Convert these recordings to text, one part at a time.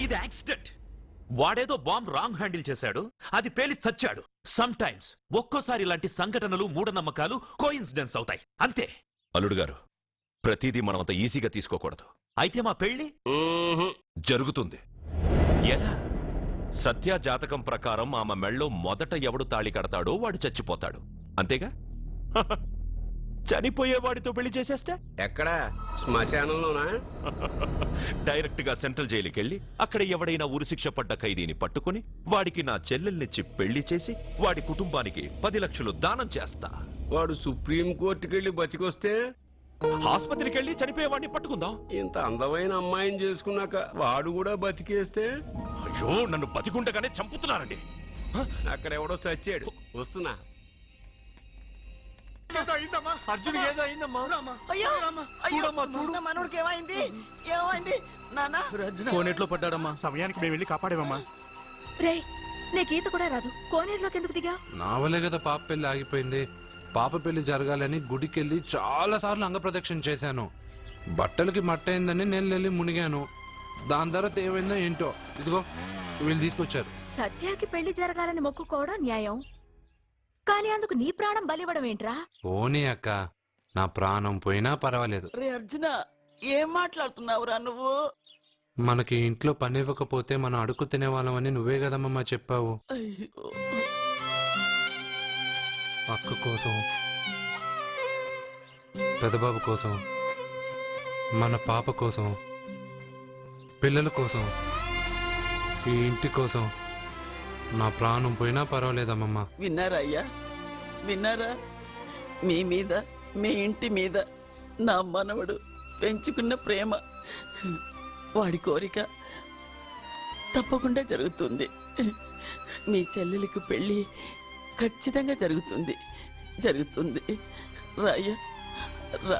ఇది యాక్సిడెంట్. వాడేదో bomb wrong handle చేశాడు, అది పేలి చచ్చాడు. సమ్ టైమ్స్ ఒక్కోసారి ఇలాంటి సంఘటనలు మూఢనమ్మకాలు కోఇన్సిడెన్స్ అవుతాయి, అంతే. అల్లుడు గారు, ప్రతిదీ మనం అంత ఈజీగా తీసుకోకూడదు. అయితే మా పెళ్లి జరుగుతుంది. ఎలా? సత్య జాతకం ప్రకారం ఆమె మెళ్ళో మొదట ఎవడు తాళి కడతాడో వాడు చచ్చిపోతాడు, అంతేగా? చనిపోయేవాడితో పెళ్లి చేసేస్తే ఎక్కడ? శ్మశానంలోనా? డైరెక్ట్ గా సెంట్రల్ జైలుకి వెళ్ళి అక్కడ ఎవడైనా ఉరిశిక్ష పడ్డ ఖైదీని పట్టుకుని వాడికి నా చెల్లెల్నిచ్చి పెళ్లి చేసి వాడి కుటుంబానికి 10 లక్షలు దానం చేస్తా. వాడు సుప్రీం కోర్టుకి వెళ్ళి బతికొస్తే ఆసుపత్రికి వెళ్ళి చనిపోయేవాడిని పట్టుకుందాం. ఇంత అందమైన అమ్మాయిని చేసుకున్నాక వాడు కూడా బతికేస్తే? అయ్యో, నన్ను బతికుండగానే చంపుతున్నారండి. అక్కడ ఎవడో చచ్చాడు, వస్తున్నా. అర్జున్ ఏదో అయిందమ్మా. మనోడికి ఏమైంది? ఏమైంది నాన్న? కోనేట్లో పడ్డాడమ్మా. సమయానికి మేము వెళ్ళి కాపాడేవమ్మా. రే, నీకు ఈత కూడా రాదు, కోనేరులోకి ఎందుకు దిగా? నా వల్లే కదా పాప పెళ్లి ఆగిపోయింది. పాప పెళ్లి జరగాలని గుడికెళ్ళి చాలా సార్లు అంగప్రదక్షిణ చేశాను. బట్టలకి మట్టయిందని నేను వెళ్ళి మునిగాను. దాని తర్వాత ఏమైందో ఏంటో ఇదిగో వీళ్ళు తీసుకొచ్చారు. సత్యాకి పెళ్లి జరగాలని మొక్కుకోవడం న్యాయం, కానీ అందుకు నీ ప్రాణం బలివ్వడం ఏంట్రా? పోనీ అక్క, నా ప్రాణం పోయినా పర్వాలేదు. రే అర్జున, ఏం మాట్లాడుతున్నావురా నువ్వు? మనకి ఇంట్లో పని ఇవ్వకపోతే మనం అడుగు తినేవాళ్ళమని నువ్వే కదమ్మా చెప్పావు. అయ్యో, అక్క కోసం, పెదబాబు కోసం, మన పాప కోసం, పిల్లల కోసం, ఈ ఇంటి కోసం నా ప్రాణం పోయినా పర్వాలేదమ్మమ్మా. విన్నారా అయ్యా, విన్నారా? మీ మీద, మీ ఇంటి మీద నా మనవడు పెంచుకున్న ప్రేమ, వాడి కోరిక తప్పకుండా జరుగుతుంది. మీ చెల్లెలికి పెళ్లి ఖచ్చితంగా జరుగుతుంది, జరుగుతుంది. రాయ్యా రా.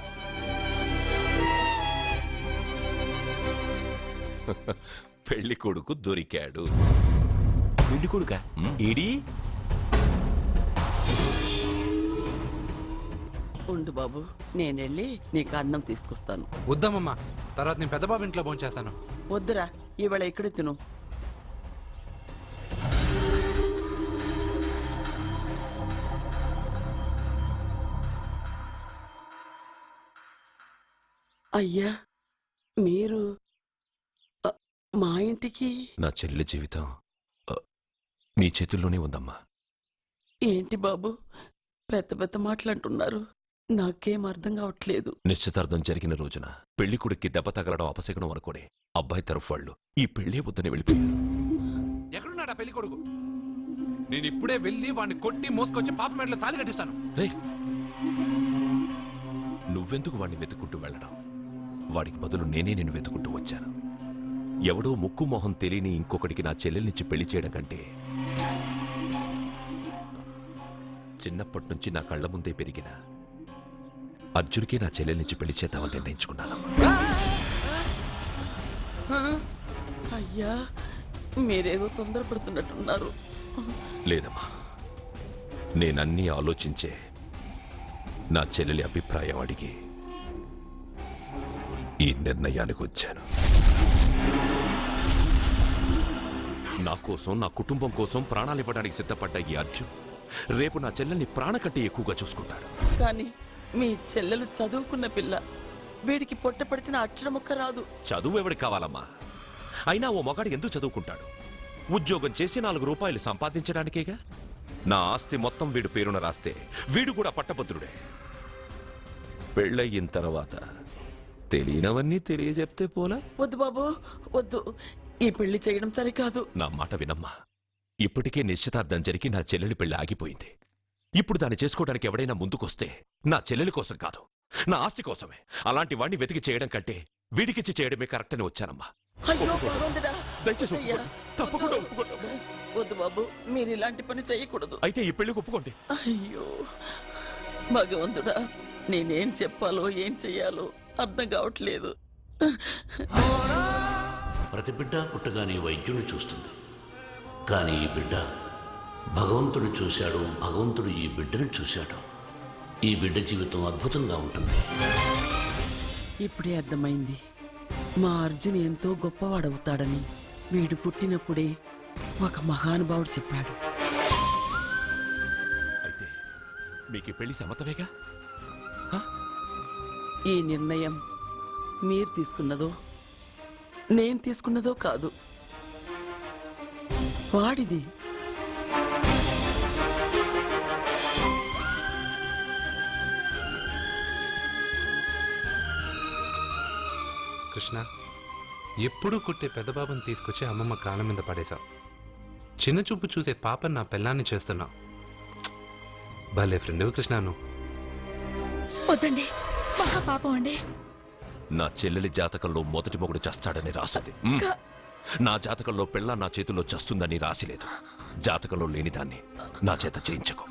పెళ్లి కొడుకు దొరికాడు. పెళ్లి కొడుక ఈడి? ఉండు బాబు, నేనెళ్ళి నీకు అన్నం తీసుకొస్తాను. వద్దమ్మమ్మా, తర్వాత నేను పెద్దబాబు ఇంట్లో భోంచేస్తాను. వద్దురా, ఇవాళ ఇక్కడే తిను. అయ్యా, మీరు మా ఇంటికి? నా చెల్లి జీవితం నీ చేతుల్లోనే ఉందమ్మా. ఏంటి బాబు పెద్ద పెద్ద మాటలంటున్నారు? నాకేం అర్థం కావట్లేదు. నిశ్చితార్థం జరిగిన రోజున పెళ్లి కొడుక్కి దెబ్బ తగలడం అపశకనం అనుకోని అబ్బాయి తరఫు వాళ్ళు ఈ పెళ్లే వద్దని వెళ్ళిపోయారు. ఎక్కడున్నాడా పెళ్లి కొడుకు? నేను ఇప్పుడే వెళ్ళి వాడిని కొట్టి మోసుకొచ్చి పాప మెడలో తాళి కట్టిస్తాను. నువ్వెందుకు వాడిని వెతుక్కుంటూ వెళ్ళడం? వాడికి బదులు నేనే నిన్ను వెతుకుంటూ వచ్చాను. ఎవడో ముక్కు మొహం తెలియని ఇంకొకటికి నా చెల్లెల్నిచ్చి పెళ్లి చేయడం కంటే చిన్నప్పటి నుంచి నా కళ్ల ముందే పెరిగిన అర్జున్కి నా చెల్లెల్నిచ్చి పెళ్లి చేద్దామని నిర్ణయించుకున్నాను. అయ్యా, మీరేదో తొందరపడుతున్నట్టున్నారు. లేదమ్మా, నేనన్నీ ఆలోచించే నా చెల్లెలి అభిప్రాయం అడిగి ఈ నిర్ణయానికి వచ్చాను. నా కోసం, నా కుటుంబం కోసం ప్రాణాలు ఇవ్వడానికి సిద్ధపడ్డ ఈ అర్జున్ రేపు నా చెల్లెల్ని ప్రాణ కంటే ఎక్కువగా చూసుకుంటాడు. కానీ మీ చెల్లెలు చదువుకున్న పిల్ల, వీడికి పొట్టపడిచిన అక్షరం ఒక్క రాదు. చదువు ఎవడికి కావాలమ్మా? అయినా ఓ మగాడు ఎందుకు చదువుకుంటాడు? ఉద్యోగం చేసి 4 రూపాయలు సంపాదించడానికేగా. నా ఆస్తి మొత్తం వీడు పేరున రాస్తే వీడు కూడా పట్టభద్రుడే. పెళ్ళయిన తర్వాత తెలియనవన్నీ తెలియజెప్తే పోలా? వద్దు బాబు, వద్దు. ఈ పెళ్లి చేయడం సరికాదు. నా మాట వినమ్మా. ఇప్పటికే నిశ్చితార్థం జరిగి నా చెల్లెలి పెళ్లి ఆగిపోయింది. ఇప్పుడు దాన్ని చేసుకోవడానికి ఎవడైనా ముందుకొస్తే నా చెల్లెలి కోసం కాదు, నా ఆస్తి కోసమే. అలాంటి వాడిని వెతికి చేయడం కంటే వీడికిచ్చి చేయడమే కరెక్ట్ అని వచ్చానమ్మా. అయ్యో భగవంతుడా, దయచేసి అయ్యా, తప్పకుండా ఒప్పుకోండి. వద్దు బాబు, మీరు ఇలాంటి పని చేయకూడదు. అయితే ఈ పెళ్లికి ఒప్పుకోండి. అయ్యో భగవంతుడా, నేనేం చెప్పాలో ఏం చెయ్యాలో అర్థం కావట్లేదు. ప్రతి బిడ్డ పుట్టగానే వైద్యుని చూస్తుంది, కానీ ఈ బిడ్డ భగవంతుడు చూశాడు, భగవంతుడు ఈ బిడ్డను చూశాడు. ఈ బిడ్డ జీవితం అద్భుతంగా ఉంటుంది. ఇప్పుడే అర్థమైంది, మా అర్జున్ ఎంతో గొప్పవాడవుతాడని. వీడు పుట్టినప్పుడే ఒక మహానుభావుడు చెప్పాడు. అయితే మీకు ఈ పెళ్లి సమ్మతమేగా? ఈ నిర్ణయం మీరు తీసుకున్నదో నేను తీసుకున్నదో కాదు, వాడిది. కృష్ణ, ఎప్పుడూ కుట్టే పెద్దబాబుని తీసుకొచ్చి అమ్మమ్మ కాళ్ళ మీద పడేశావు. చిన్న చూపు చూసే పాపని నా పెళ్ళాన్ని చేస్తున్నావు. భలే ఫ్రెండ్ కృష్ణ నువ్వు. వద్దండి, మహా పాపం అండి. నా చెల్లెలి జాతకంలో మొదటి మొగుడు చస్తాడని రాసింది. నా జాతకంలో పెళ్ళ నా చేతిలో చస్తుందని రాసిలేదు. జాతకంలో లేనిదాన్ని నా చేత చేయించకు.